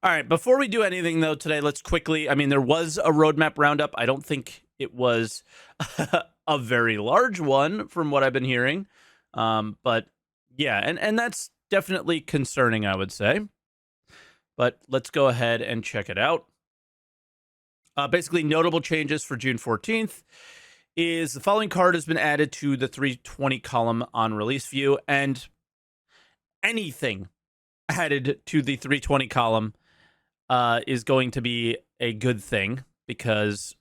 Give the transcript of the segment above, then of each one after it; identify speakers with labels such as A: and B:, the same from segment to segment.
A: All right, before we do anything though today, let's quickly. I mean, there was a roadmap roundup. I don't think it was a very large one from what I've been hearing, but yeah, and that's definitely concerning, I would say. But let's go ahead and check it out. Basically, notable changes for June 14th is the following card has been added to the 320 column on release view, and anything added to the 320 column is going to be a good thing because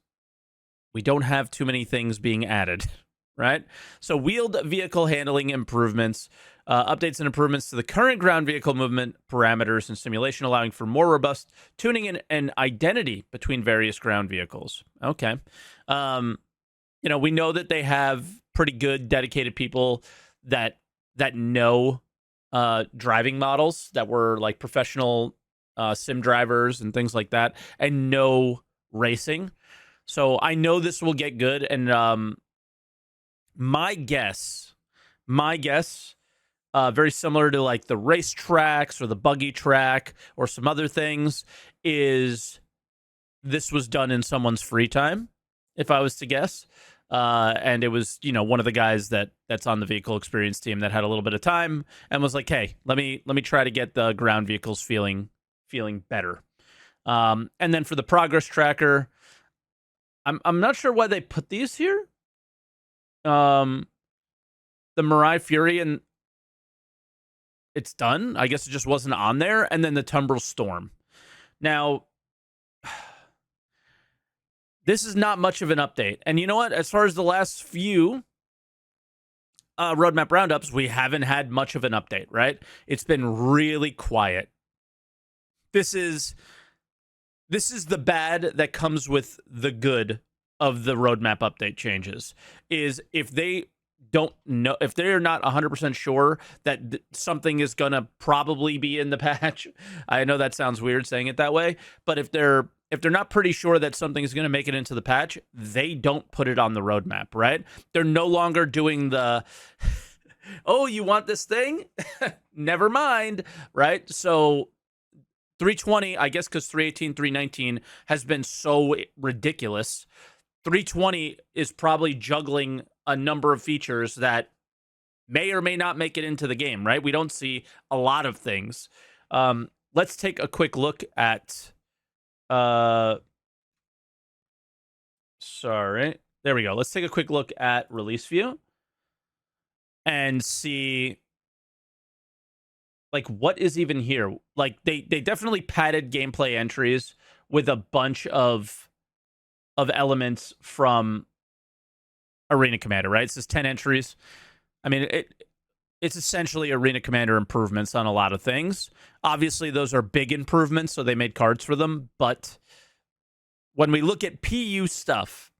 A: we don't have too many things being added, right? So, wheeled vehicle handling improvements, updates and improvements to the current ground vehicle movement parameters and simulation, allowing for more robust tuning and identity between various ground vehicles. Okay. Um, we know that they have pretty good dedicated people that know driving models that were like professional sim drivers and things like that, and know racing. So I know this will get good. And my guess, very similar to like the race tracks or the buggy track or some other things, is this was done in someone's free time, if I was to guess. And it was, one of the guys that's on the vehicle experience team that had a little bit of time and was like, "Hey, let me try to get the ground vehicles feeling better." And then for the progress tracker, I'm not sure why they put these here. The Mirai Fury, and it's done. I guess it just wasn't on there. And then the Tumbril Storm. Now, this is not much of an update. And you know what? As far as the last few roadmap roundups, we haven't had much of an update, right? It's been really quiet. This is the bad that comes with the good of the roadmap update changes. Is if they don't know, if they're not 100% sure that something is going to probably be in the patch. I know that sounds weird saying it that way, but if they're not pretty sure that something is going to make it into the patch, they don't put it on the roadmap, right? They're no longer doing the oh, you want this thing? Never mind, right? So 320, I guess, because 318, 319 has been so ridiculous. 320 is probably juggling a number of features that may or may not make it into the game, right? We don't see a lot of things. Let's take a quick look at sorry. There we go. Let's take a quick look at release view and see like what is even here. Like they definitely padded gameplay entries with a bunch of elements from Arena Commander, right? It says 10 entries. I mean, it's essentially Arena Commander improvements on a lot of things. Obviously, those are big improvements, so they made cards for them. But when we look at PU stuff,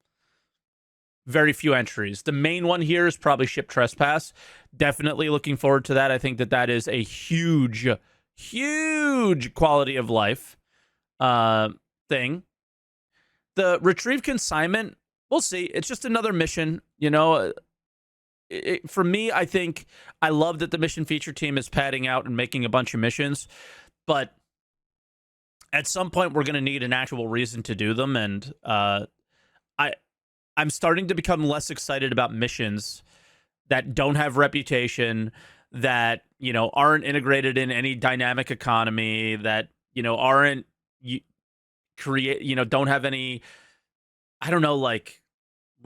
A: very few entries. The main one here is probably Ship Trespass. Definitely looking forward to that. I think that is a huge, huge quality of life thing. The Retrieve Consignment, we'll see. It's just another mission, for me, I think I love that the mission feature team is padding out and making a bunch of missions, but at some point we're going to need an actual reason to do them, and I'm starting to become less excited about missions that don't have reputation, that aren't integrated in any dynamic economy, that aren't don't have any, I don't know, like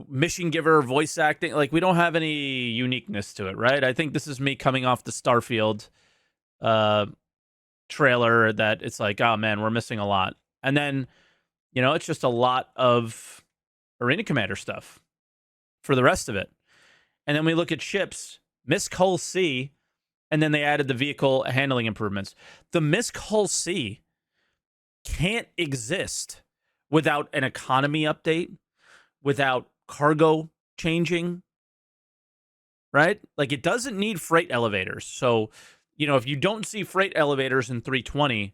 A: mission giver voice acting. Like we don't have any uniqueness to it, right? I think this is me coming off the Starfield trailer that it's like, oh man, we're missing a lot. And then it's just a lot of Arena Commander stuff for the rest of it. And then we look at ships, Misk Hull C, and then they added the vehicle handling improvements. The Misk Hull C can't exist without an economy update, without cargo changing, right? Like it doesn't need freight elevators. So, if you don't see freight elevators in 320,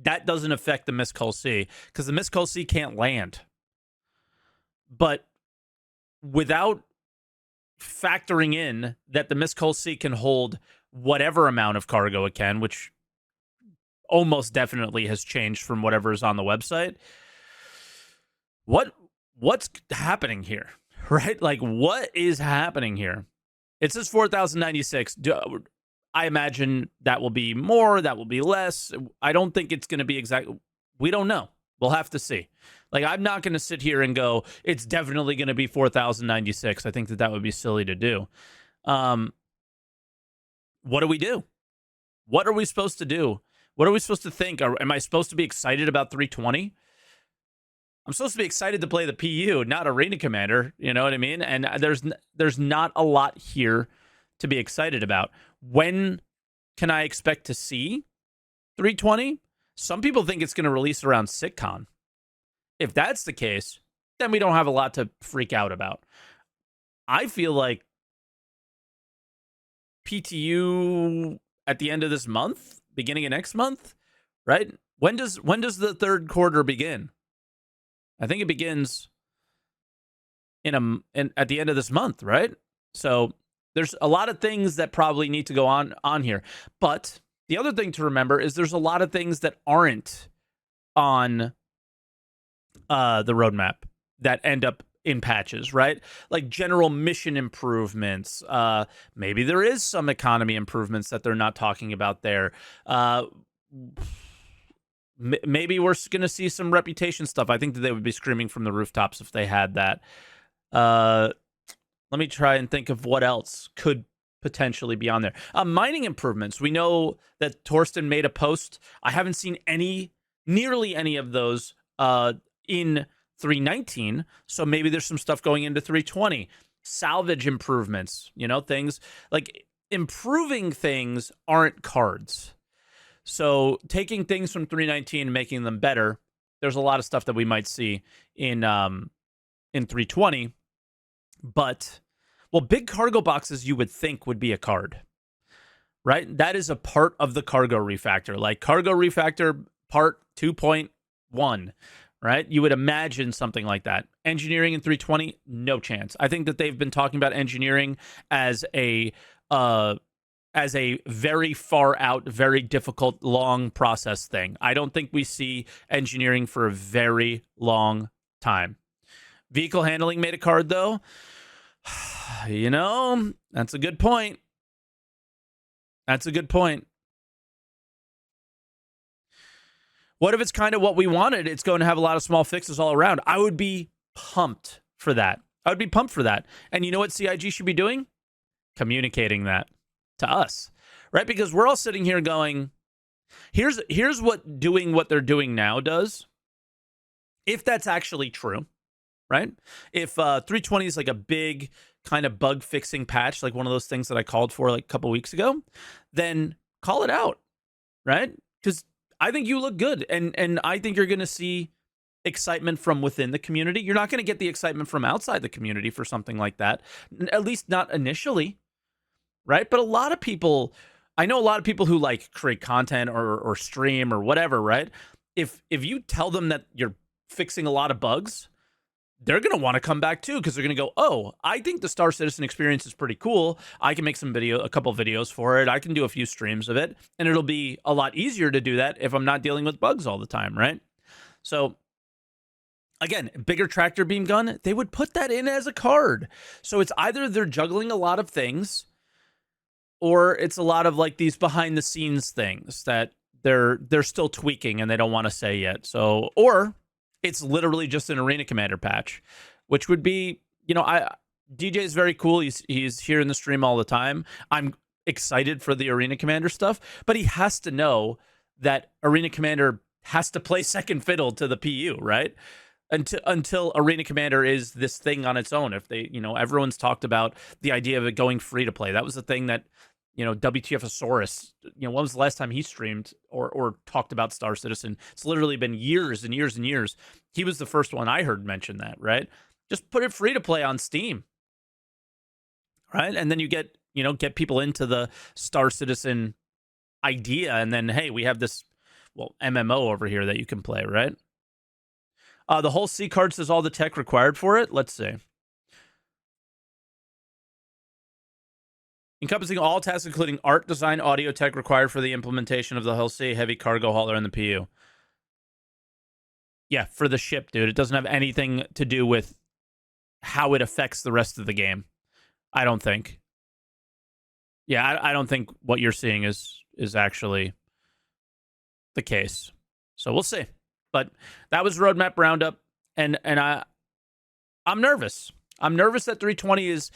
A: that doesn't affect the Misk Hull C because the Misk Hull C can't land. But without factoring in that the Misk Hull C can hold whatever amount of cargo it can, which almost definitely has changed from whatever is on the website. What's happening here, right? Like, what is happening here? It says 4,096. I imagine that will be more, that will be less. I don't think it's going to be exact. We don't know. We'll have to see. Like, I'm not going to sit here and go, it's definitely going to be 4,096. I think that would be silly to do. What do we do? What are we supposed to do? What are we supposed to think? Am I supposed to be excited about 320? I'm supposed to be excited to play the PU, not Arena Commander. You know what I mean? And there's not a lot here to be excited about. When can I expect to see 320? Some people think it's going to release around SitCon. If that's the case, then we don't have a lot to freak out about. I feel like PTU at the end of this month, beginning of next month, right? When does the third quarter begin? I think it begins at the end of this month, right? So there's a lot of things that probably need to go on here. But the other thing to remember is there's a lot of things that aren't on the roadmap that end up in patches, right? Like general mission improvements. Maybe there is some economy improvements that they're not talking about there. Maybe we're going to see some reputation stuff. I think that they would be screaming from the rooftops if they had that. Let me try and think of what else could potentially be on there. Mining improvements. We know that Torsten made a post. I haven't seen nearly any of those in 319. So maybe there's some stuff going into 320. Salvage improvements, things like improving things aren't cards. So taking things from 319 and making them better, there's a lot of stuff that we might see in 320. But, big cargo boxes you would think would be a card, right? That is a part of the cargo refactor, like cargo refactor part 2.1, right? You would imagine something like that. Engineering in 320, no chance. I think that they've been talking about engineering as a very far out, very difficult, long process thing. I don't think we see engineering for a very long time. Vehicle handling made a card, though. That's a good point. That's a good point. What if it's kind of what we wanted? It's going to have a lot of small fixes all around. I would be pumped for that. And you know what CIG should be doing? Communicating that to us, right? Because we're all sitting here going, here's what doing what they're doing now does. If that's actually true, right? If 320 is like a big kind of bug fixing patch, like one of those things that I called for like a couple weeks ago, then call it out, right? Because I think you look good, and I think you're going to see excitement from within the community. You're not going to get the excitement from outside the community for something like that, at least not initially, right? But I know a lot of people who like create content or stream or whatever, right? If you tell them that you're fixing a lot of bugs, they're going to want to come back too, because they're going to go, oh, I think the Star Citizen experience is pretty cool. I can make a couple videos for it. I can do a few streams of it, and it'll be a lot easier to do that if I'm not dealing with bugs all the time, right? So again, bigger tractor beam gun, they would put that in as a card. So it's either they're juggling a lot of things, or it's a lot of like these behind the scenes things that they're still tweaking and they don't want to say yet. So, or it's literally just an Arena Commander patch, which would be, DJ is very cool. He's here in the stream all the time. I'm excited for the Arena Commander stuff, but he has to know that Arena Commander has to play second fiddle to the PU, right? Until Arena Commander is this thing on its own. If they, everyone's talked about the idea of it going free to play. That was the thing that, WTFosaurus, when was the last time he streamed or talked about Star Citizen? It's literally been years and years and years. He was the first one I heard mention that, right? Just put it free to play on Steam, right? And then you get people into the Star Citizen idea, and then, hey, we have this, MMO over here that you can play, right? The whole C card says all the tech required for it. Let's see. encompassing all tasks including art, design, audio tech required for the implementation of the Hull C heavy cargo hauler and the PU. Yeah, for the ship, dude. It doesn't have anything to do with how it affects the rest of the game. I don't think. Yeah, I don't think what you're seeing is actually the case. So we'll see. But that was Roadmap Roundup, and I'm nervous. I'm nervous that 320 is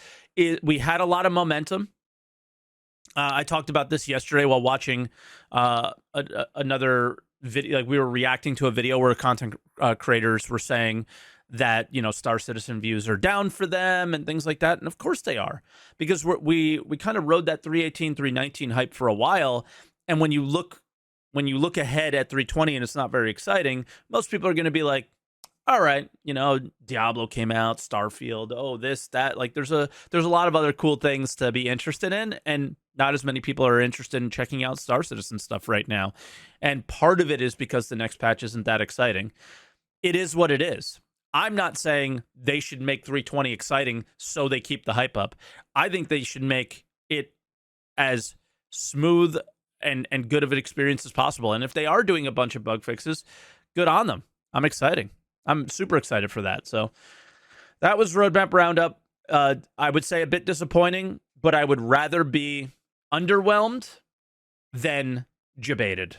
A: we had a lot of momentum. I talked about this yesterday while watching another video. Like, we were reacting to a video where content creators were saying that, you know, Star Citizen views are down for them and things like that. And of course they are, because we kind of rode that 318, 319 hype for a while. And when you look ahead at 320 and it's not very exciting, most people are going to be like, all right, you know, Diablo came out, Starfield, oh, this, that. Like, there's a lot of other cool things to be interested in, and not as many people are interested in checking out Star Citizen stuff right now. And part of it is because the next patch isn't that exciting. It is what it is. I'm not saying they should make 320 exciting so they keep the hype up. I think they should make it as smooth and good of an experience as possible. And if they are doing a bunch of bug fixes, good on them. I'm super excited for that. So that was Roadmap Roundup. I would say a bit disappointing, but I would rather be underwhelmed than jebaited.